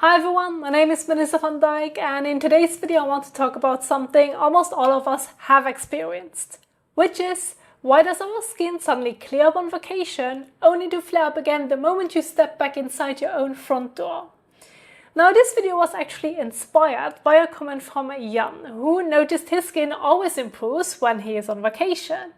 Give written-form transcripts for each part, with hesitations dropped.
Hi everyone, my name is Melissa van Dijk, and in today's video I want to talk about something almost all of us have experienced, which is why does our skin suddenly clear up on vacation only to flare up again the moment you step back inside your own front door? Now this video was actually inspired by a comment from Jan, who noticed his skin always improves when he is on vacation.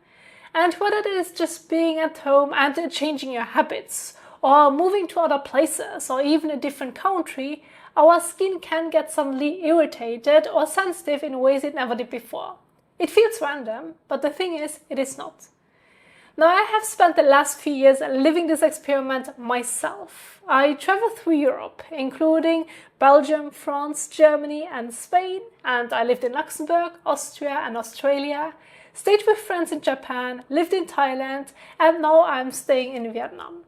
And whether it is just being at home and changing your habits, or moving to other places, or even a different country, our skin can get suddenly irritated or sensitive in ways it never did before. It feels random, but the thing is, it is not. Now I have spent the last few years living this experiment myself. I traveled through Europe, including Belgium, France, Germany and Spain, and I lived in Luxembourg, Austria and Australia, stayed with friends in Japan, lived in Thailand, and now I'm staying in Vietnam.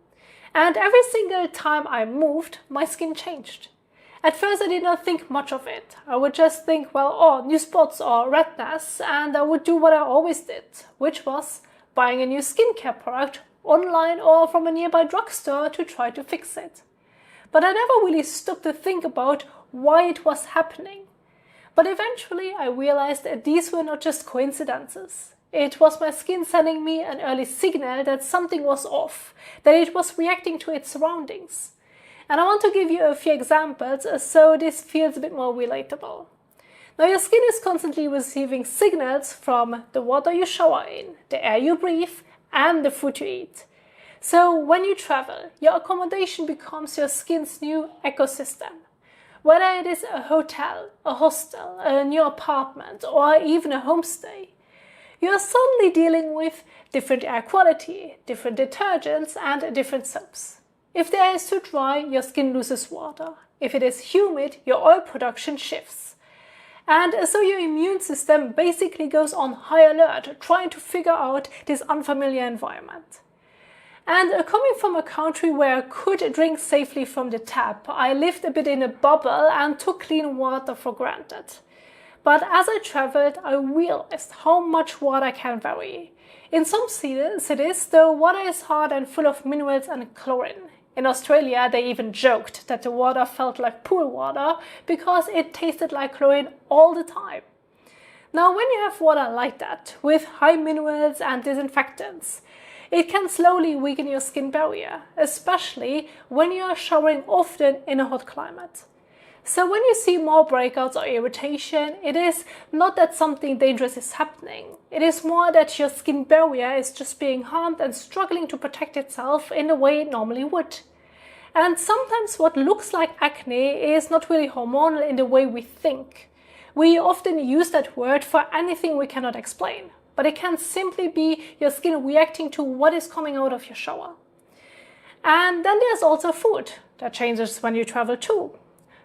And every single time I moved, my skin changed. At first I did not think much of it. I would just think, well, oh, new spots or redness, and I would do what I always did, which was buying a new skincare product online or from a nearby drugstore to try to fix it. But I never really stopped to think about why it was happening. But eventually I realized that these were not just coincidences. It was my skin sending me an early signal that something was off, that it was reacting to its surroundings. And I want to give you a few examples so this feels a bit more relatable. Now your skin is constantly receiving signals from the water you shower in, the air you breathe, and the food you eat. So when you travel, your accommodation becomes your skin's new ecosystem. Whether it is a hotel, a hostel, a new apartment, or even a homestay, you are suddenly dealing with different air quality, different detergents and different soaps. If the air is too dry, your skin loses water. If it is humid, your oil production shifts. And so your immune system basically goes on high alert, trying to figure out this unfamiliar environment. And coming from a country where I could drink safely from the tap, I lived a bit in a bubble and took clean water for granted. But as I traveled, I realized how much water can vary. In some cities, the water is hard and full of minerals and chlorine. In Australia, they even joked that the water felt like pool water because it tasted like chlorine all the time. Now, when you have water like that, with high minerals and disinfectants, it can slowly weaken your skin barrier, especially when you are showering often in a hot climate. So when you see more breakouts or irritation, it is not that something dangerous is happening. It is more that your skin barrier is just being harmed and struggling to protect itself in the way it normally would. And sometimes what looks like acne is not really hormonal in the way we think. We often use that word for anything we cannot explain, but it can simply be your skin reacting to what is coming out of your shower. And then there's also food that changes when you travel too.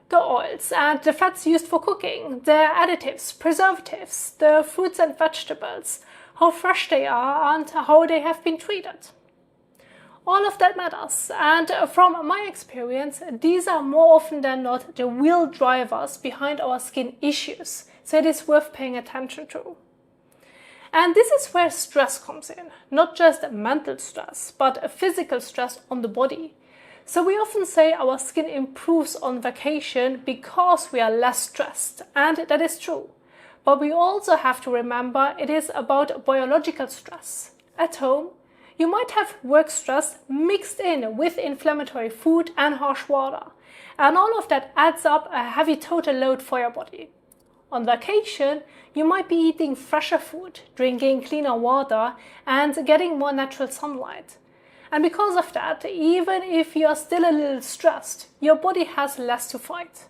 The oils and the fats used for cooking, the additives, preservatives, the fruits and vegetables, how fresh they are and how they have been treated. All of that matters, and from my experience, these are more often than not the real drivers behind our skin issues, so it is worth paying attention to. And this is where stress comes in, not just mental stress, but physical stress on the body. So we often say our skin improves on vacation because we are less stressed, and that is true. But we also have to remember it is about biological stress. At home, you might have work stress mixed in with inflammatory food and harsh water, and all of that adds up a heavy total load for your body. On vacation, you might be eating fresher food, drinking cleaner water, and getting more natural sunlight. And because of that, even if you are still a little stressed, your body has less to fight.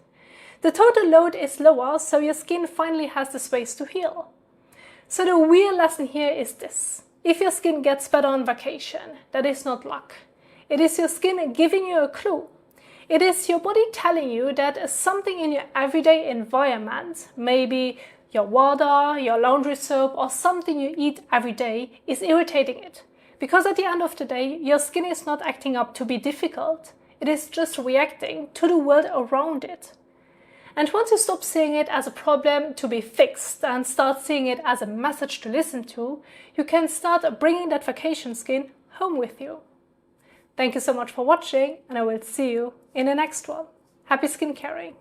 The total load is lower, so your skin finally has the space to heal. So the real lesson here is this. If your skin gets better on vacation, that is not luck. It is your skin giving you a clue. It is your body telling you that something in your everyday environment, maybe your water, your laundry soap, or something you eat every day, is irritating it. Because at the end of the day, your skin is not acting up to be difficult. It is just reacting to the world around it. And once you stop seeing it as a problem to be fixed and start seeing it as a message to listen to, you can start bringing that vacation skin home with you. Thank you so much for watching, and I will see you in the next one. Happy skincaring!